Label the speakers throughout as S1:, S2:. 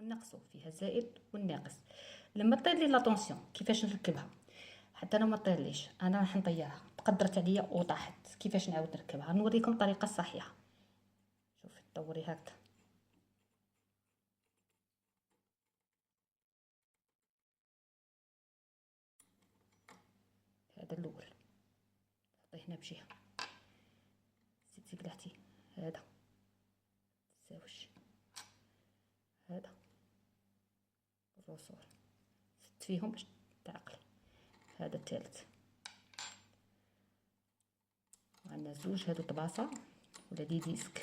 S1: والنقص فيها الزائد والناقص. لما طير لي لاتونسيون كيفاش نركبها؟ حتى انا ما طيرليش، انا راح نطيرها، تقدرت عليا وطاحت. كيفاش نعاود نركبها؟ نوريكم الطريقه الصحيحه. شوفي دوري هكذا، هذا الاول حطيه هنا بجهه، زيدتي قلعتي هذا الزاوج، هذا الرسول زدت فيهم باش تعقلي، هذا الثالث، وعندنا زوج هادو طباصه ولا دي ديسك،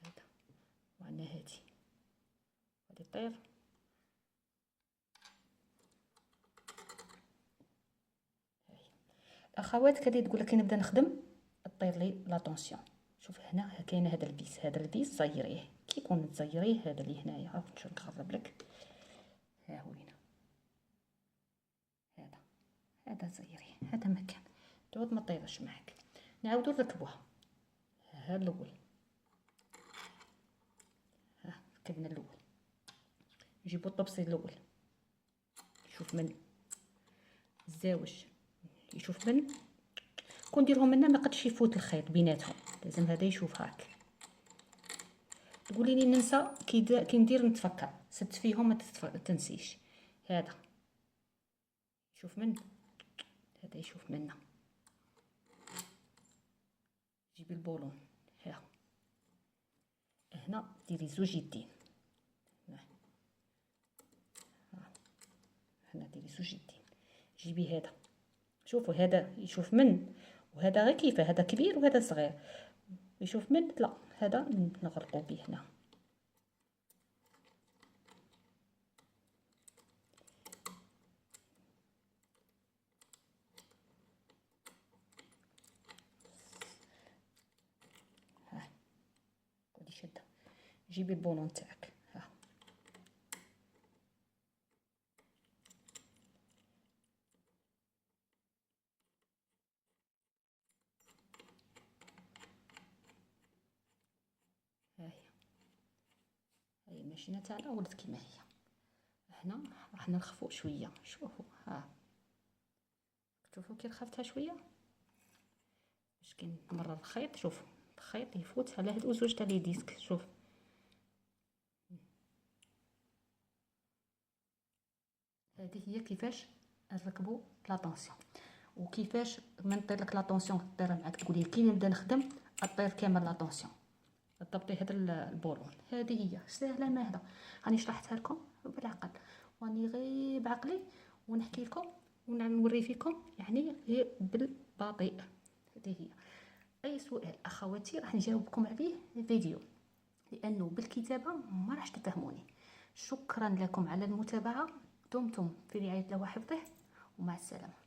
S1: هذا وعندنا هادي طير. الاخوات كلي تقول لك كي نبدا نخدم طير لي لاتونسيون. شوف هنا كاين هذا البيس، هذا البيس زيريه كي يكون تزيريه، هذا اللي هنايا عاود نشوف نقرب لك، ها هو هنا، هذا زيريه، هذا مكان تعود ما طيرش معاك. نعاودو نركبوها، هذا الاول، ها ركبنا الاول، نجيبو الطبسي الاول يشوف من الزاوج، يشوف من كون نديرهم منا ما قدش يفوت الخيط بيناتهم، لازم هذا يشوف هاك. تقولي لي ننسى كي ندير نتفكر، سدت فيهم ما تنسيش. هذا يشوف من هذا يشوف منا، جيبي البولون، ها هنا ديري زوج يدين، هنا ديري زوج يدين، جيبي هذا، شوفوا هذا يشوف من، وهذا غير كيفه، هذا كبير وهذا صغير، يشوف من لا هذا نغرقوا به هنا. ها خدي شده، جيبي البولون تاعك، ها هاي الماشينه تاعنا ولات كيما هي. هنا راح نرخفو شويه، شوفوا ها شوفوا كي رخفتها شويه باش كي نمرر الخيط، شوفوا الخيط يفوت على هادو زوج تاع لي ديسك. شوف هذه هي كيفاش نركبوا لاتونسيون، وكيفاش من نطير لك لاتونسيون طير معاك، تقولي كي نبدا نخدم اطير كامل لاتونسيون، ضبطي هذا البولون. هذه هي سهله ماهله، راني شرحتها لكم بالعقل، واني غير بعقلي ونحكي لكم ونوري فيكم، يعني غير بالبطيء. هذه هي. اي سؤال اخواتي راح نجاوبكم عليه فيديو، لانه بالكتابه ما راحش تفهموني. شكرا لكم على المتابعه، دمتم في رعايه الله وحفظه، ومع السلامه.